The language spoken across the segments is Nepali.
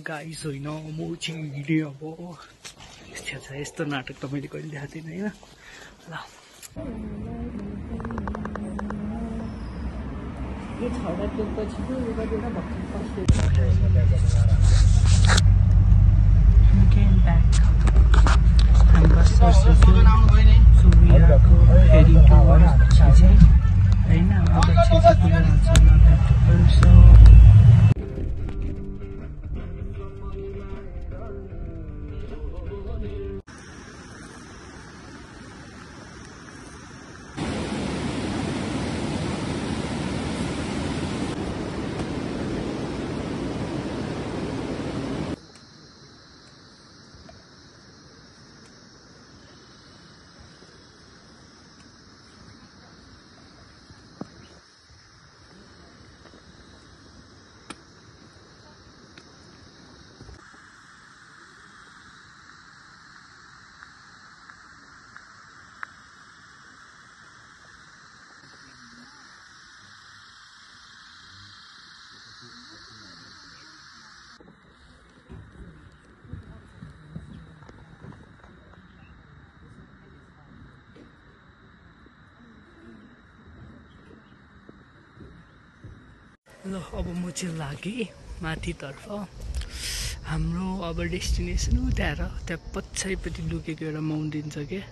गाइस होइन म चाहिँ हिँडेँ अब यस्तो नाटक त मैले कहिले देखाएको थिइनँ होइन ल यो छडा पछि ल अब म चाहिँ लागेँ माथितर्फ हाम्रो अब डेस्टिनेसन उ त्यहाँ पछाडिपट्टि लुकेको एउटा माउन्टेन छ क्या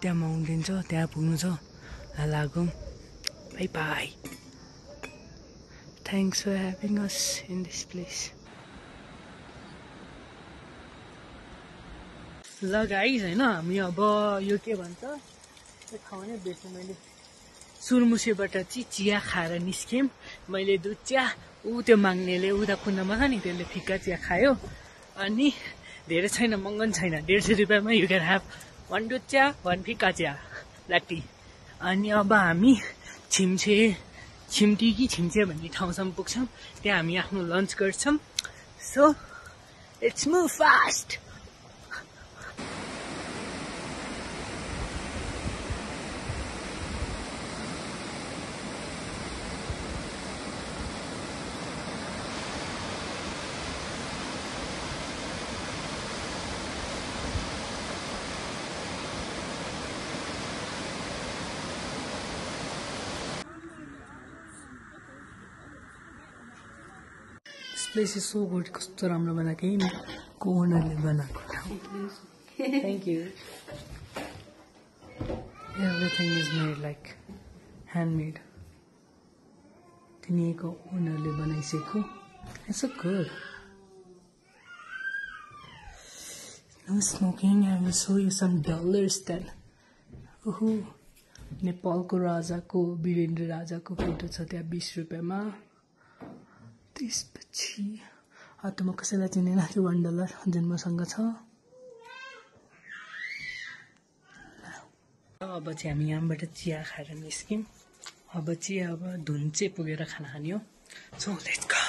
त्यहाँ माउन्टेन छ त्यहाँ पुग्नु छ लागौँ bye bye thanks for having us in this place ल गाइस होइन हामी अब यो के भन्छ त्यो ठाउँ नै भेट्नु मैले सुरमुसेबाट चाहिँ चिया खाएर निस्क्यौँ मैले दुध चिया त्यो माग्नेले उता कुनामा छ नि त्यसले फिक्का चिया खायो अनि धेरै छैन महँगो छैन 150 रुपियाँमा यु क्यान ह्याभ 1 दुध चिया 1 फिक्का चिया लाटी अनि अब हामी छिम्चे भन्ने ठाउँसम्म पुग्छौँ त्यहाँ हामी आफ्नो लन्च गर्छौँ so let's move fast This place is so good. कस्तो राम्रो बनाएको है नि को ओनरले बनाएको ठाउँ thank you everything is made like handmade तिनीको ओनरले बनाइसकेको it's so good no smoking I will show you some dollars then ओहो नेपालको राजाको वीरेन्द्र राजाको फोटो छ त्यहाँ 20 रुपियाँमा त्यसपछि त म कसैलाई चिनेन त्यो $1 जुन मसँग छ अब चाहिँ हामी यहाँबाट चिया खाएर निस्क्यौँ अब चाहिँ अब धुन्चे पुगेर खाना खाने हो सो लेट्स गो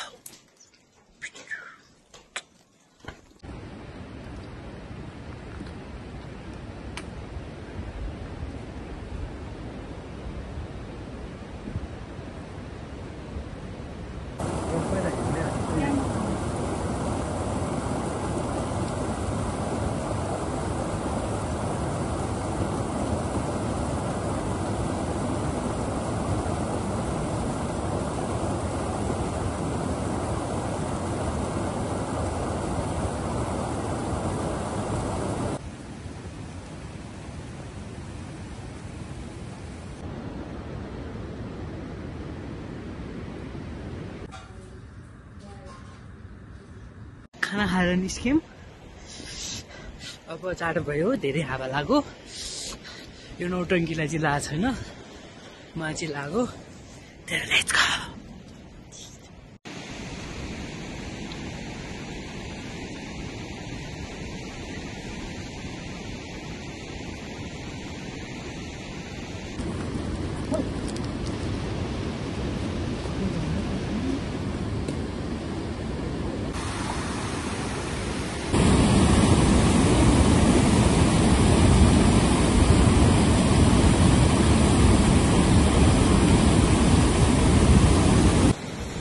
खाना खाएर निस्क्यौँ अब जाडो भयो धेरै हावा लाग्यो यो नौटङ्कीलाई चाहिँ लाएको छैन मलाई चाहिँ लाग्यो धेरै let's go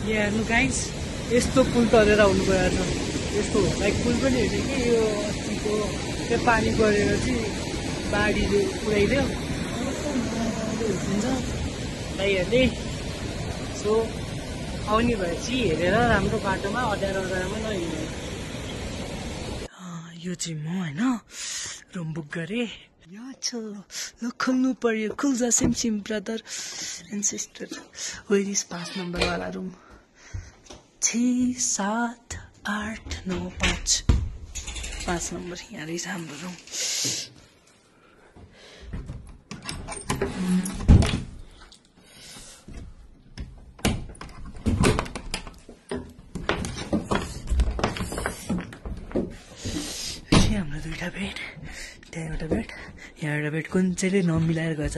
Yeah, look guys, यस्तो पुल तरेर आउनु गएको छ यस्तो लाइक पुल पनि होइन कि यो अस्तिको त्यो पानी परेर चाहिँ बाढीले पुऱ्याइदियो हुन्छ दाइहरूले सो आउने भएपछि हेरेर राम्रो बाटोमा अँध्यारोमा नहिँड्ने यो चाहिँ म होइन रुम बुक गरेँ यहाँ छ ल खोल्नु पर्यो खुल्जा सिमसिम brother and sister where is 5 नम्बरवाला रुम 6 7 8 9 5 नम्बर यहाँ रहेछ हाम्रो रुम हाम्रो दुईटा बेड त्यहाँ एउटा बेड यहाँ एउटा बेड कुन चाहिँले नमिलाएर गएछ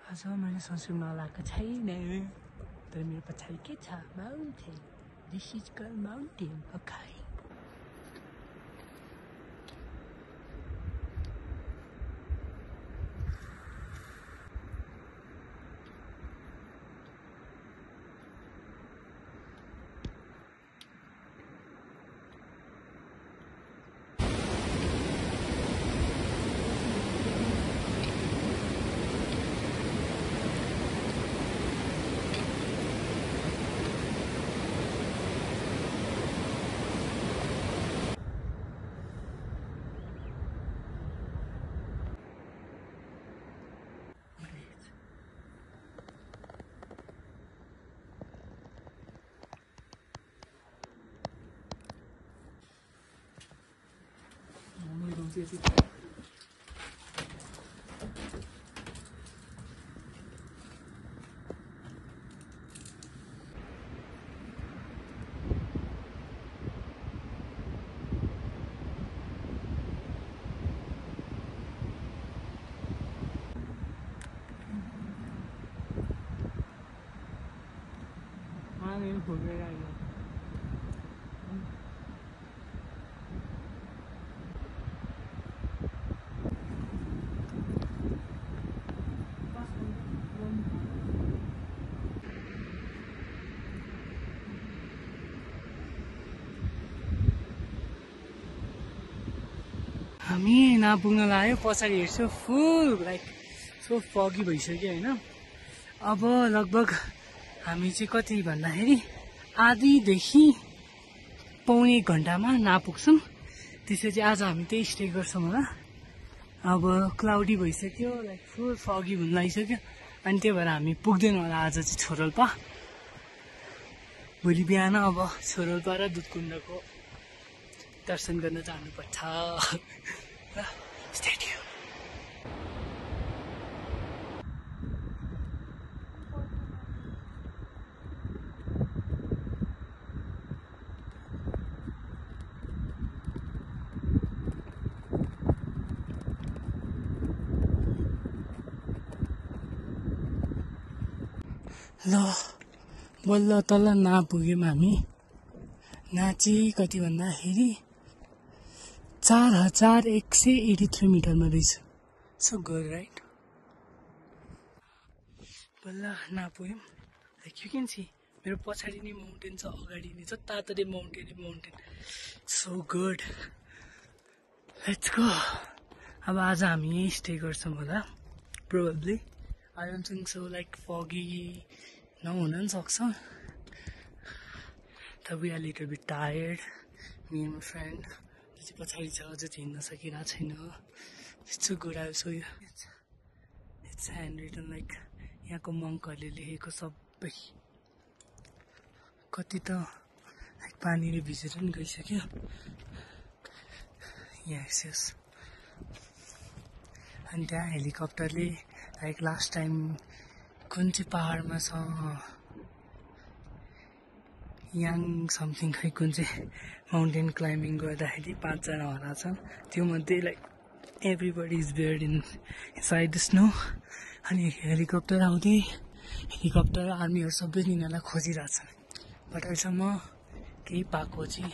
आज मैले सनस्क्रिन नलाएको छैन तर मेरो पछाडि के छ mountain this is call mountain अखाइ हामी नपुग्न लाग्यो पछाडि हेर्छु फुल लाइक सो फगी भइसक्यो होइन अब लगभग हामी चाहिँ कति भन्दाखेरि आधीदेखि पौने 1 घन्टामा नापुग्छौँ त्यसपछि आज हामी त्यही स्टे गर्छौँ होला अब क्लाउडी भइसक्यो लाइक फुल फगी हुन लागिसक्यो अनि त्यही भएर हामी पुग्दैन होला आज चाहिँ छोरोल्पा भोलि बिहान अब छोरोल्पा र दुधकुण्डको दर्शन गर्न जानुपर्छ Stay tuned. ल बल्ल तल नपुग्यौँ हामी नाची कति भन्दाखेरि 4183 मिटरमा रहेछ सो गुड राइट बल्ल नपुग्यौँ लाइक यु क्यान सी मेरो पछाडि नै माउन्टेन छ अगाडि नै जताततै mountain so good let's go अब आज हामी यहीँ स्टे गर्छौँ होला probably I don't think so like foggy नहुन पनि सक्छ तर we are little bit tired me and my friend चाहिँ पछाडि छ अझ हिँड्न सकिरहेको छैन It's so good. I'll show you. It's handwritten like यहाँको मङ्कहरूले लेखेको सबै कति त लाइक पानीले भिजेर पनि गइसक्यो यस अनि त्यहाँ हेलिकप्टरले लाइक लास्ट टाइम कुन चाहिँ पहाडमा छ याङ समथिङ खै कुन चाहिँ माउन्टेन क्लाइम्बिङ गर्दाखेरि 5 जना होला छन् त्यो मध्ये like everybody is buried inside the snow अनि हेलिकप्टर आउँदै हेलिकप्टर आर्मीहरू सबै यिनीहरूलाई खोजिरहेछन् बट अहिलेसम्म केही पाएको चाहिँ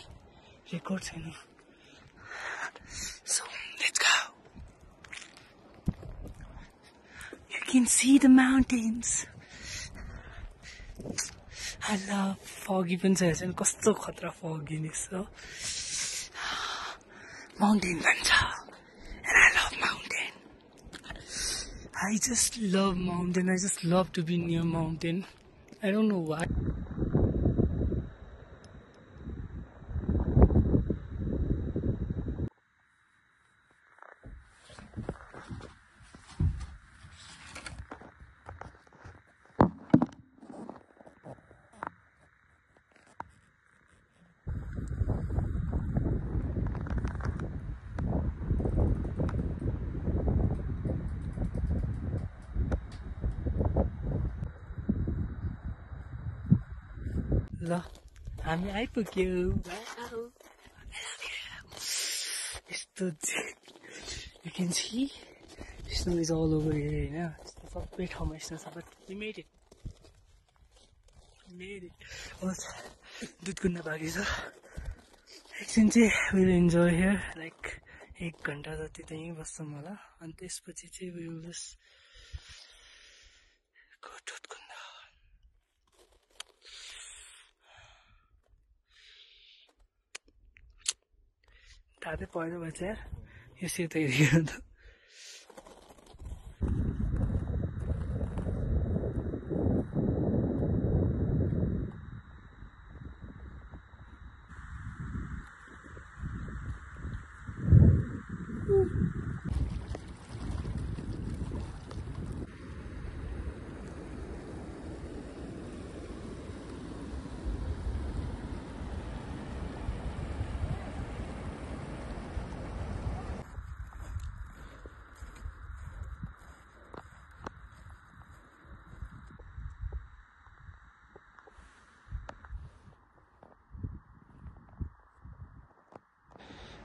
रेकर्ड छैन So let's go. You can see the mountains. I love foggy पनि छ हेर्छ नि कस्तो खतरा fogginess हो mountain भन्छ and I love mountain. I just love mountain. I just love to be near mountain. I don't know why. ल हामी आइपुग्यो यस्तो you can see snow is all over here हैन यस्तो सबै ठाउँमा स्नो छ but we made it दुध कुन्न बाँकी छ एकछिन चाहिँ we'll enjoy here like 1 घण्टा जति त यहीँ बस्छौँ होला अनि त्यसपछि चाहिँ we will just go दुध कुन्न तातै पहिरो भएछ यार यो सेतो हेरियो त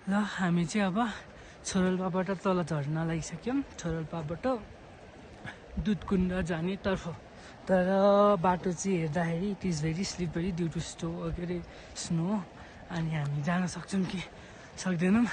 ल हामी चाहिँ अब छोरल्पाबाट तल झर्न लागिसक्यौँ छोरल्पाबाट दुधकुण्ड जाने तर्फ तर बाटो चाहिँ हेर्दाखेरि it is very slippery due to के अरे स्नो अनि हामी जान सक्छौँ कि सक्दैनौँ